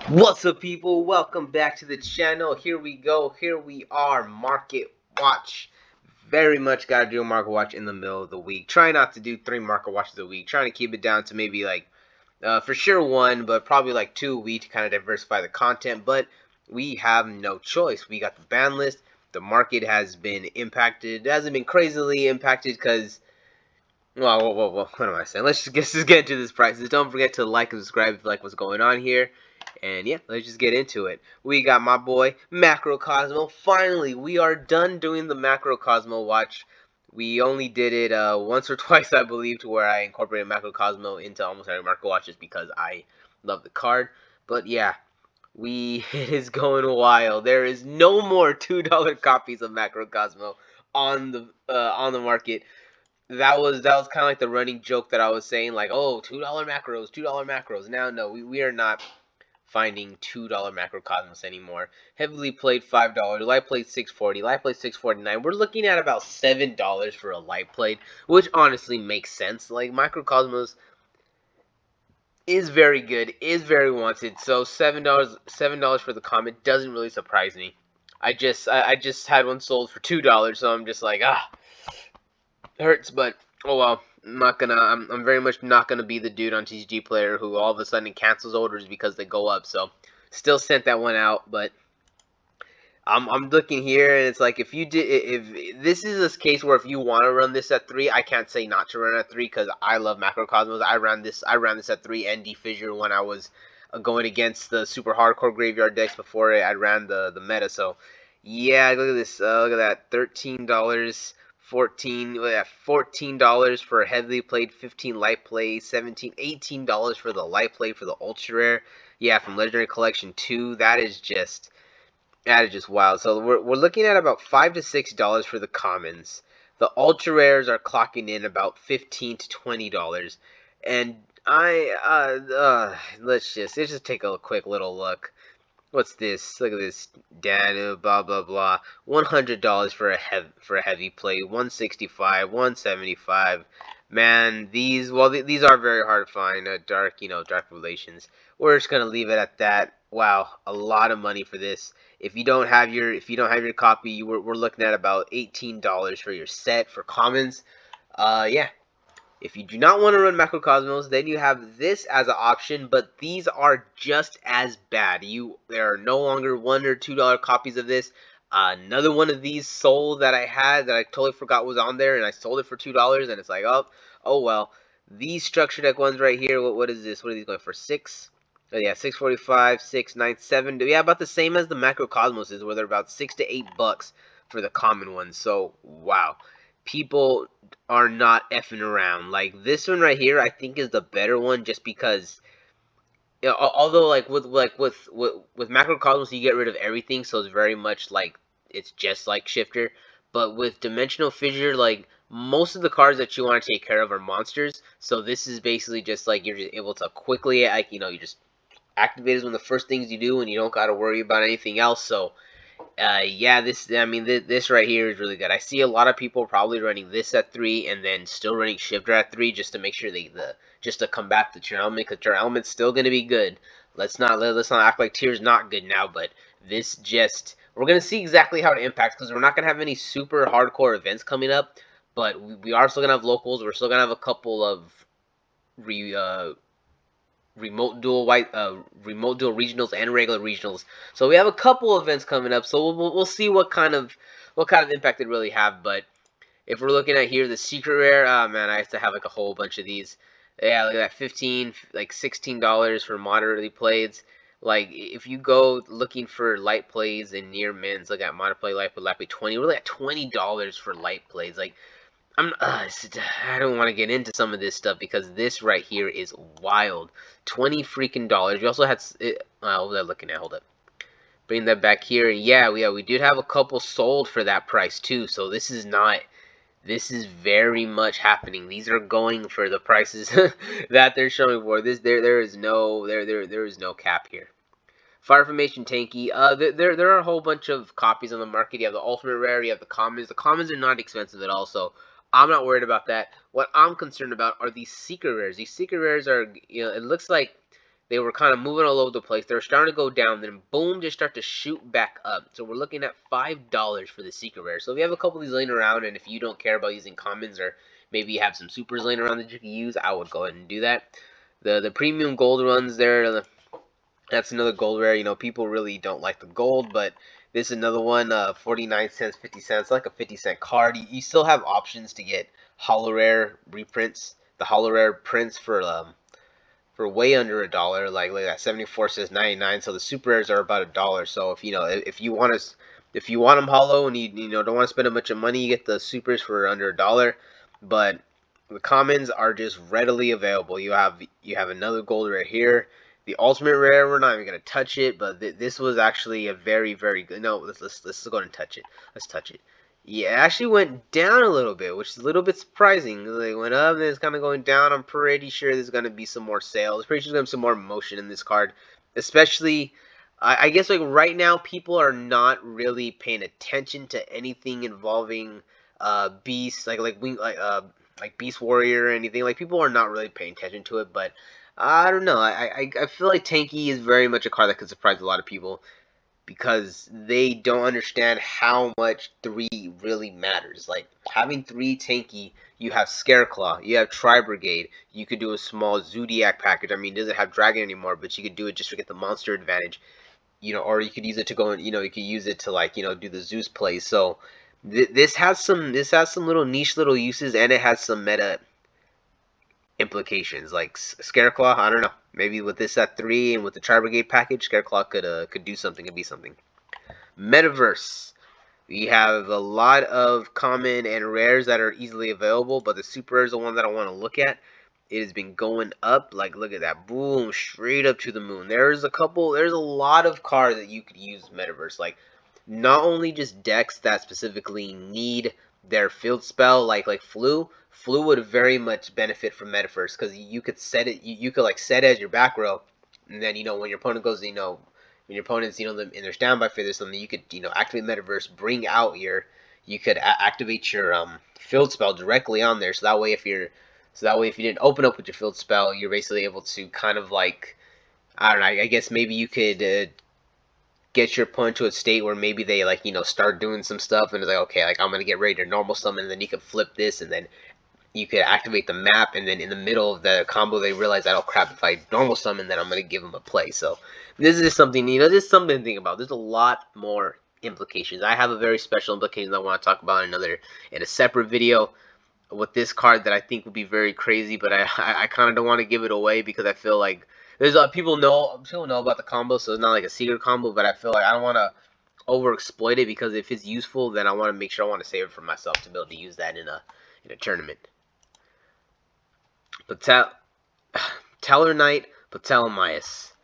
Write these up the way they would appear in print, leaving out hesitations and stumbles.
What's up, people? Welcome back to the channel. Here we go. Here we are. Market watch. Very much gotta do a market watch in the middle of the week. Try not to do 3 market watches a week. Trying to keep it down to maybe like for sure one, but probably like 2 a week to kind of diversify the content. But we have no choice. We got the ban list. The market has been impacted. It hasn't been crazily impacted because what am I saying? Let's just get into this prices. Don't forget to like and subscribe if you like what's going on here. And yeah, let's just get into it. We got my boy Macrocosmo. Finally, we are done doing the Macrocosmo watch. We only did it once or twice, I believe, to where I incorporated Macrocosmo into almost every macro watch just because I love the card. But yeah, it is going wild. There is no more $2 copies of Macrocosmo on the market. That was kind of like the running joke that I was saying, like, oh, $2 macros, $2 macros. Now, no, we are not finding $2 macrocosmos anymore. Heavily played $5, light played 640, light played 649. We're looking at about $7 for a light played, which honestly makes sense. Like microcosmos is very good, is very wanted. So $7 for the comet doesn't really surprise me. I just had one sold for $2, so I'm just like hurts, but oh well. I'm very much not gonna be the dude on TCG player who all of a sudden cancels orders because they go up. So still sent that one out, but I'm looking here and it's like if this is a case where if you want to run this at 3, I can't say not to run at 3 because I love Macrocosmos. I ran this at 3 and Fissure when I was going against the super hardcore graveyard decks before I ran the meta. So yeah, look at this. Look at that, $13. 14 $14 for a heavily played, 15 light play, 17 $18 for the light play for the ultra rare. Yeah, from Legendary Collection 2. That is just wild. So we're looking at about $5 to $6 for the commons. The ultra rares are clocking in about $15 to $20, and let's just take a quick little look. What's this? Look at this. Danu, blah blah blah. $100 for a heavy play. 165, 175. Man, these are very hard to find. Dark relations. We're just gonna leave it at that. Wow, a lot of money for this. If you don't have your copy, we're looking at about $18 for your set for commons. Yeah, if you do not want to run Macrocosmos, then you have this as an option, but these are just as bad. There are no longer $1 or $2 copies of this. Another one of these sold that I had that I totally forgot was on there, and I sold it for $2, and it's like, oh well. These structure deck ones right here, what is this? What are these going for? 6? Oh yeah, 645, 697. Yeah, about the same as the Macrocosmos is, where they're about $6 to $8 for the common ones. So wow, people are not effing around. Like this one right here, I think is the better one, just because. Although with macrocosmos, you get rid of everything, so it's very much like it's just like shifter. But with dimensional fissure, like most of the cards that you want to take care of are monsters. So this is basically just like you're just able to quickly, like you just activate is one of the first things you do, and you don't got to worry about anything else. So yeah, this right here is really good. I see a lot of people probably running this at 3 and then still running shifter at 3 just to make sure just to combat the Tier Element, because Tier Element's still gonna be good. Let's not act like Tier's not good now, but we're gonna see exactly how it impacts, because we're not gonna have any super hardcore events coming up, but we are still gonna have locals. We're still gonna have a couple of re remote dual regionals and regular regionals. So we have a couple events coming up. So we'll see what kind of impact it really have. But if we're looking at here, the secret rare, oh man, I have to have like a whole bunch of these. Yeah, look at that, 15, like $16 for moderately played. Like if you go looking for light plays and near mins, look at moderate play, light play 20. We're really at $20 for light plays. Like I don't want to get into some of this stuff because this right here is wild. 20 freaking dollars. We also had what was I looking at? Hold up. Bring that back here. And yeah, we did have a couple sold for that price too. So this is not. This is very much happening. These are going for the prices that they're showing for. There is no cap here. Fire Formation Tanky. There are a whole bunch of copies on the market. You have the Ultimate Rare, you have the Commons. The Commons are not expensive at all, so I'm not worried about that. What I'm concerned about are these Secret Rares. These Secret Rares are, it looks like they were kind of moving all over the place. They were starting to go down, then boom, just start to shoot back up. So we're looking at $5 for the secret rare. So if you have a couple of these laying around, and if you don't care about using commons, or maybe you have some supers laying around that you can use, I would go ahead and do that. The premium gold runs there. That's another gold rare. You know, people really don't like the gold, but this is another one. 49 cents, 50 cents, like a 50-cent card. You still have options to get holo rare reprints. The holo rare prints for way under $1. Like look at that, 74 says 99. So the super rares are about $1. So if you know if you want to, if you want them hollow and you know don't want to spend a bunch of money, you get the supers for under $1. But the commons are just readily available. You have another gold rare here. The ultimate rare, we're not even gonna touch it, but this was actually a very good. No, let's go and touch it. Let's touch it. Yeah, it actually went down a little bit, which is a little bit surprising. It went up, then it's kind of going down. I'm pretty sure there's going to be some more sales. Pretty sure there's going to be some more motion in this card. Especially, I guess, like, right now, people are not really paying attention to anything involving Beast, like Beast Warrior or anything. Like, people are not really paying attention to it, but I don't know. I feel like Tanky is very much a card that could surprise a lot of people, because they don't understand how much 3 really matters. Like, having 3 tanky, you have Scareclaw, you have Tri-Brigade, you could do a small Zodiac package. I mean, it doesn't have Dragon anymore, but you could do it just to get the monster advantage. You know, or you could use it to go and, you know, you could use it to, like, you know, do the Zeus play. So, this has some little niche little uses, and it has some meta implications. Like Scareclaw, I don't know. Maybe with this at 3 and with the Tri-Brigade package, Scareclaw could do something, could be something. Metaverse. We have a lot of common and rares that are easily available, but the super rare is the one that I want to look at. It has been going up. Like, look at that. Boom, straight up to the moon. There's a lot of cards that you could use Metaverse. Like, not only just decks that specifically need their field spell, like Flu. Flu would very much benefit from Metaverse, because you could set it, you could like set it as your back row, and then, you know, when your opponent goes, you know, when your opponent's, you know, in their standby phase or something, you could, you know, activate Metaverse, bring out your, you could activate your field spell directly on there. So that way, if you didn't open up with your field spell, you're basically able to kind of like, I don't know, I guess maybe you could get your opponent to a state where maybe they, like, you know, start doing some stuff, and it's like, okay, like, I'm gonna get ready to normal summon, and then you can flip this, and then you could activate the map, and then in the middle of the combo they realize that, oh crap, if I normal summon, then I'm going to give them a play. So this is something, you know, this is something to think about. There's a lot more implications. I have a very special implication I want to talk about in a separate video with this card that I think would be very crazy, but I kind of don't want to give it away, because I feel like there's people know about the combo, so it's not like a secret combo, but I feel like I don't want to overexploit it, because if it's useful, then I want to make sure I want to save it for myself to be able to use that in a tournament. Tellarknight, Ptolemaeus.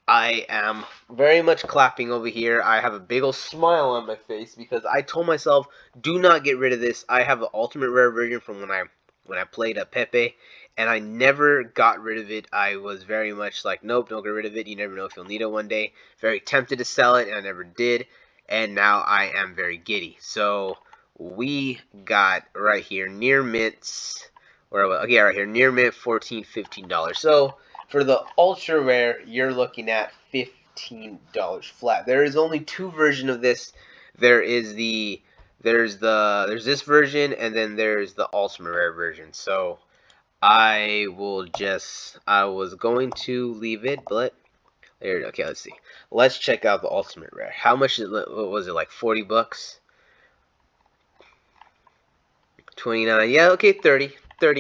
I am very much clapping over here. I have a big old smile on my face, because I told myself, do not get rid of this. I have the ultimate rare version from when I played Pepe, and I never got rid of it. I was very much like, nope, don't get rid of it. You never know if you'll need it one day. Very tempted to sell it, and I never did. And now I am very giddy. So we got right here near mints. Okay, right here, near mint, $14, $15. So for the ultra rare, you're looking at $15 flat. There is only 2 versions of this. There's this version, and then there's the ultimate rare version. So I was going to leave it, but there. Okay, let's see. Let's check out the ultimate rare. How much what was it, like 40 bucks? 29. Yeah, okay, 30. So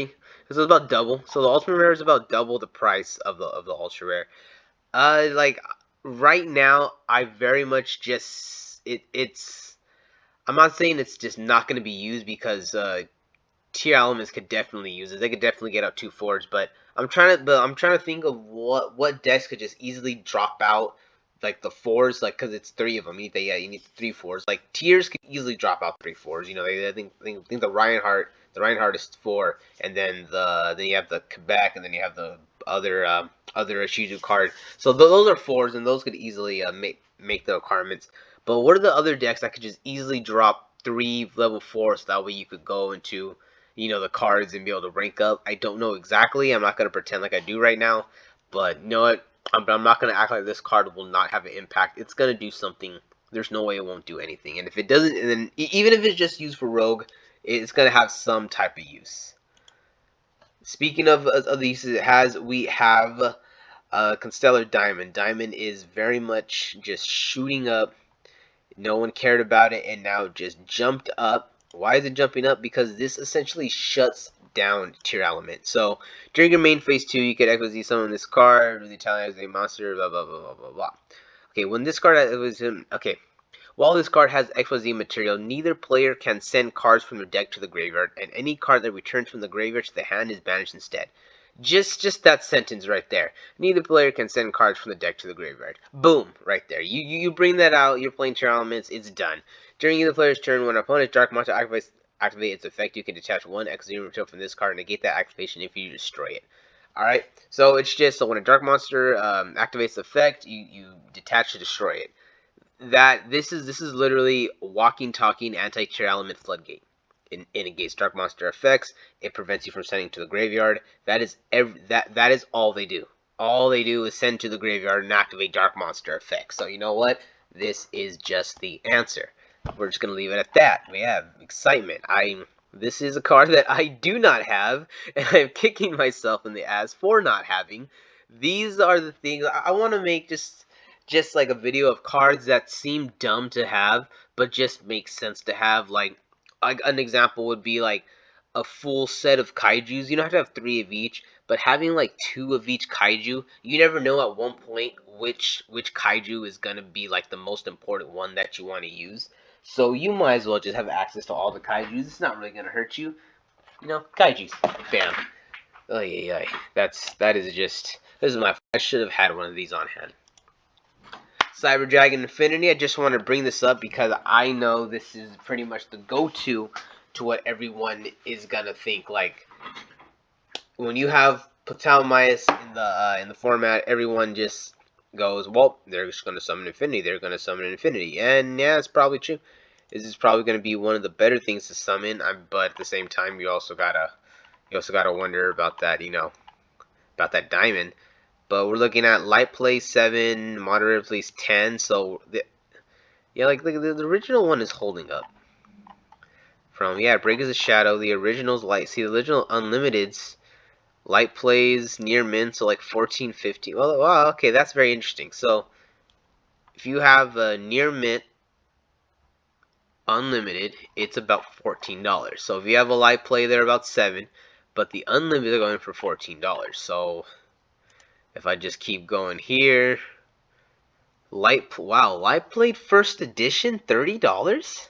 it's about double. So the ultimate rare is about double the price of the ultra rare. Like right now, I very much just it's. I'm not saying it's just not going to be used, because tier elements could definitely use it. They could definitely get up 2 fours, but I'm trying to think of what decks could just easily drop out like the 4s, like, because it's 3 of them. You need 3 4s. Like tiers could easily drop out 3 4s. You know, I think the Reinhardt is 4, and then you have the Quebec, and then you have the other Shizu card. So those are 4s, and those could easily make the requirements. But what are the other decks that could just easily drop 3 level 4s? So that way you could go into, you know, the cards and be able to rank up. I don't know exactly. I'm not going to pretend like I do right now. But you know what? I'm not gonna act like this card will not have an impact. It's gonna do something. There's no way it won't do anything. And if it doesn't, and then even if it's just used for rogue, it's gonna have some type of use. Speaking of the uses it has, we have Constellar Diamond. Diamond is very much just shooting up. No one cared about it, and now just jumped up. Why is it jumping up? Because this essentially shuts down Tier Element. So during your main phase 2, you could XYZ summon this card, the Italian as a monster, blah blah blah blah blah blah. Okay, when this card was okay. While this card has XYZ material, neither player can send cards from their deck to the graveyard, and any card that returns from the graveyard to the hand is banished instead. Just that sentence right there. Neither player can send cards from the deck to the graveyard. Boom, right there. You bring that out, you're playing Tier Elements, it's done. During either player's turn, when an opponent's Dark Monster activate its effect, you can detach one XYZ material from this card and negate that activation if you destroy it. Alright, so it's just, so when a Dark Monster activates the effect, you detach to destroy it. This is literally walking, talking anti-Tier Element floodgate. It negates Dark Monster effects. It prevents you from sending to the graveyard. That is that is all they do. All they do is send to the graveyard and activate Dark Monster effects. So you know what? This is just the answer. We're just gonna leave it at that. We have excitement. This is a card that I do not have, and I'm kicking myself in the ass for not having. These are the things I want to make just like a video of cards that seem dumb to have, but just make sense to have. Like an example would be like a full set of kaijus. You don't have to have 3 of each, but having like 2 of each kaiju, you never know at one point which kaiju is gonna be like the most important one that you want to use. So you might as well just have access to all the kaijus. It's not really gonna hurt you. You know, kaijus. Bam. Oh yeah, that is just. This is my. I should have had one of these on hand. Cyber Dragon Infinity. I just want to bring this up because I know this is pretty much the go-to to what everyone is gonna think. Like when you have Ptolemaeus in the format, everyone just goes, "Well, they're just gonna summon Infinity. They're gonna summon Infinity," and yeah, it's probably true. This is probably gonna be one of the better things to summon. But at the same time, you also gotta wonder about that. You know, about that diamond. But we're looking at light plays 7, moderate plays 10. So yeah, like the original one is holding up. From Break is a Shadow. The original's light. See, the original Unlimited's light plays near mint, so like 14, 15. Well, wow, okay, that's very interesting. So if you have a near mint Unlimited, it's about $14. So if you have a light play, they're about 7, but the Unlimited are going for $14. So if I just keep going here, light played first edition, $30.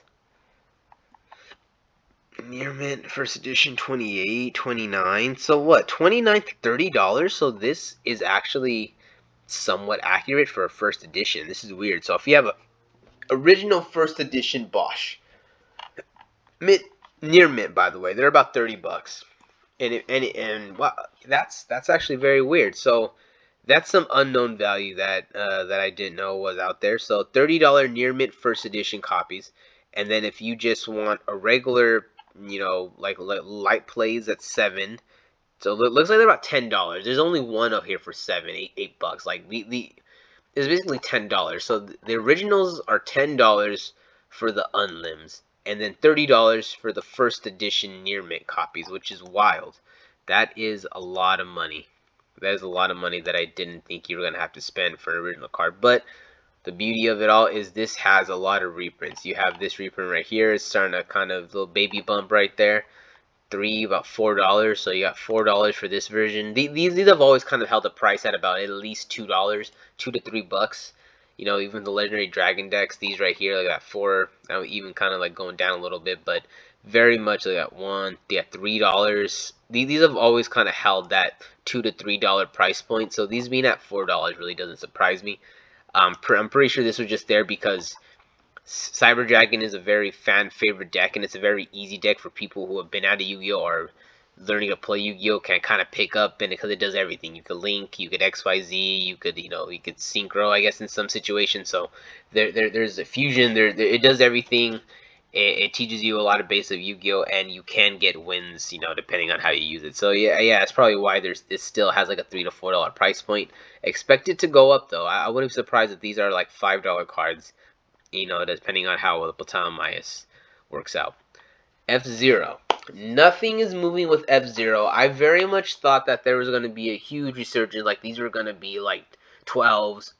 Near mint first edition, 28, 29. So what? 29 to $30. So this is actually somewhat accurate for a first edition. This is weird. So if you have a original first edition Bosch, mint, near mint, by the way, they're about $30. And wow, that's actually very weird. So that's some unknown value that I didn't know was out there. So $30 near mint first edition copies, and then if you just want a regular, you know, like light plays at 7, so it looks like they're about $10. There's only one up here for 7, $8. Like it's basically $10. So the originals are $10 for the unlims, and then $30 for the first edition near mint copies, which is wild. That is a lot of money. That is a lot of money that I didn't think you were going to have to spend for an original card. But the beauty of it all is this has a lot of reprints. You have this reprint right here. It's starting to kind of little baby bump right there. About $4. So you got $4 for this version. These have always kind of held the price at about at least $2, $2 to $3. You know, even the legendary dragon decks, these right here, like that 4, now even kind of like going down a little bit, but very much like that $3. These have always kind of held that $2 to $3 price point. So these being at $4 really doesn't surprise me. I'm pretty sure this was just there because Cyber Dragon is a very fan favorite deck, and it's a very easy deck for people who have been out of Yu-Gi-Oh or learning to play Yu-Gi-Oh can kind of pick up, and because it does everything. You could link, you could XYZ, you could synchro, I guess, in some situations. So there's a fusion. It does everything, it teaches you a lot of basic Yu-Gi-Oh, and you can get wins, depending on how you use it. So yeah, that's probably why it still has like a $3 to $4 price point. Expect it to go up though. I wouldn't be surprised if these are like $5 cards, depending on how the Platana Mayas works out. F-Zero. Nothing is moving with F-Zero. I very much thought that there was going to be a huge resurgence. Like, these were going to be, like, 12s.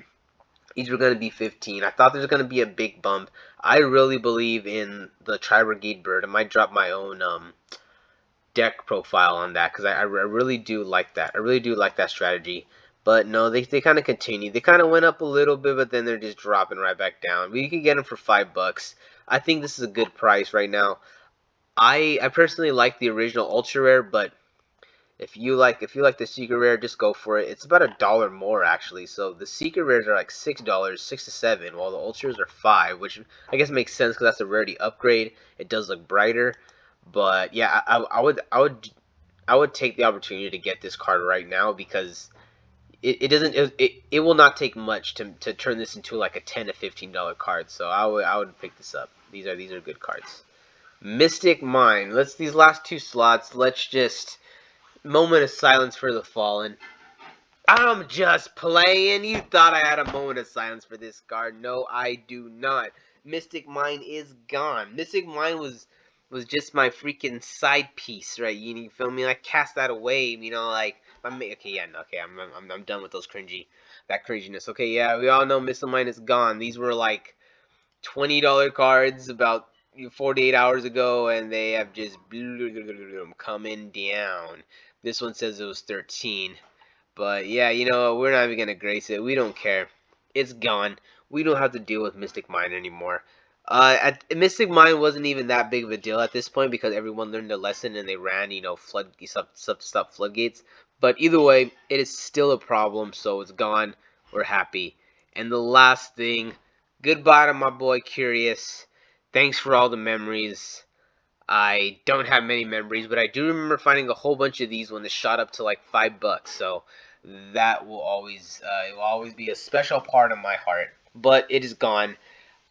These were going to be 15. I thought there was going to be a big bump. I really believe in the Tri-Brigade Bird. I might drop my own deck profile on that because I really do like that. I really do like that strategy. But no, they kind of continue. They kind of went up a little bit, but then they're just dropping right back down. We can get them for $5. I think this is a good price right now. I personally like the original ultra rare, but if you like the secret rare, just go for it. It's about $1 more actually. So the secret rares are like $6, 6 to 7, while the ultras are 5, which I guess makes sense because that's a rarity upgrade. It does look brighter, but yeah, I would take the opportunity to get this card right now because it will not take much to turn this into like a $10 to $15 card. So I would pick this up. These are good cards. Mystic Mind. These last two slots. Let's just moment of silence for the fallen. I'm just playing. You thought I had a moment of silence for this card. No, I do not. Mystic Mind is gone. Mystic Mind was just my freaking side piece, right? You feel me? I cast that away, like okay, yeah, no, okay, I'm done with that craziness. Okay, yeah, we all know Mystic Mind is gone. These were like $20 cards about 48 hours ago, and they have just coming down. This one says it was 13. But yeah, we're not even going to grace it. We don't care. It's gone. We don't have to deal with Mystic Mine anymore. Mystic Mine wasn't even that big of a deal at this point because everyone learned their lesson and they ran, stop floodgates. But either way, it is still a problem, so it's gone. We're happy. And the last thing, goodbye to my boy Curious. Thanks for all the memories. I don't have many memories, but I do remember finding a whole bunch of these when they shot up to like $5. So that it will always be a special part of my heart. But it is gone.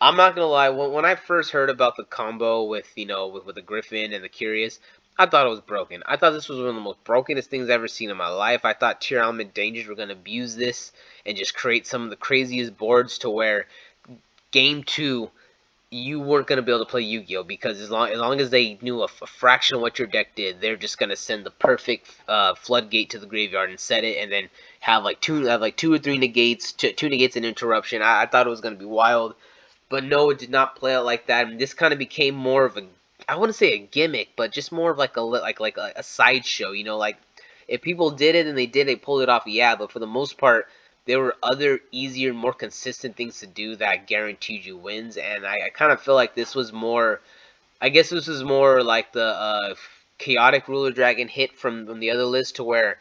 I'm not gonna lie. When I first heard about the combo with the Griffin and the Curious, I thought it was broken. I thought this was one of the most brokenest things I've ever seen in my life. I thought Tier Element Dangers were gonna abuse this and just create some of the craziest boards to where Game 2 you weren't going to be able to play Yu-Gi-Oh! Because as long as they knew a fraction of what your deck did, they're just going to send the perfect floodgate to the graveyard and set it, and then have like two or three negates, two negates and interruption. I thought it was going to be wild, but no, it did not play out like that. And this kind of became more of a, I wouldn't say a gimmick, but just more of like a sideshow. Like if people did it and they pulled it off, yeah. But for the most part, there were other easier, more consistent things to do that guaranteed you wins. And I kind of feel like this was more. I guess this was more like the chaotic ruler dragon hit from the other list, to where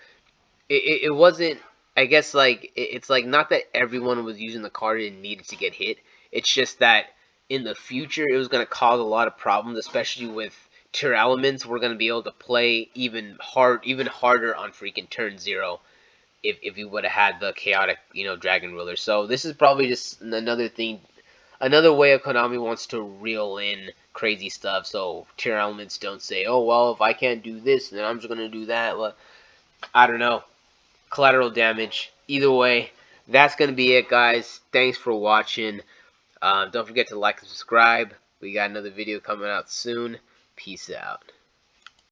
it wasn't. I guess like it's like not that everyone was using the card and needed to get hit. It's just that in the future it was going to cause a lot of problems, especially with tier elements. We're going to be able to play even harder on freaking turn 0 if we would have had the chaotic dragon ruler. So this is probably just another thing, another way of Konami wants to reel in crazy stuff. So tier elements don't say, oh well, if I can't do this, then I'm just going to do that. Well, I don't know. Collateral damage. Either way, that's going to be it, guys. Thanks for watching. Don't forget to like and subscribe. We got another video coming out soon. Peace out.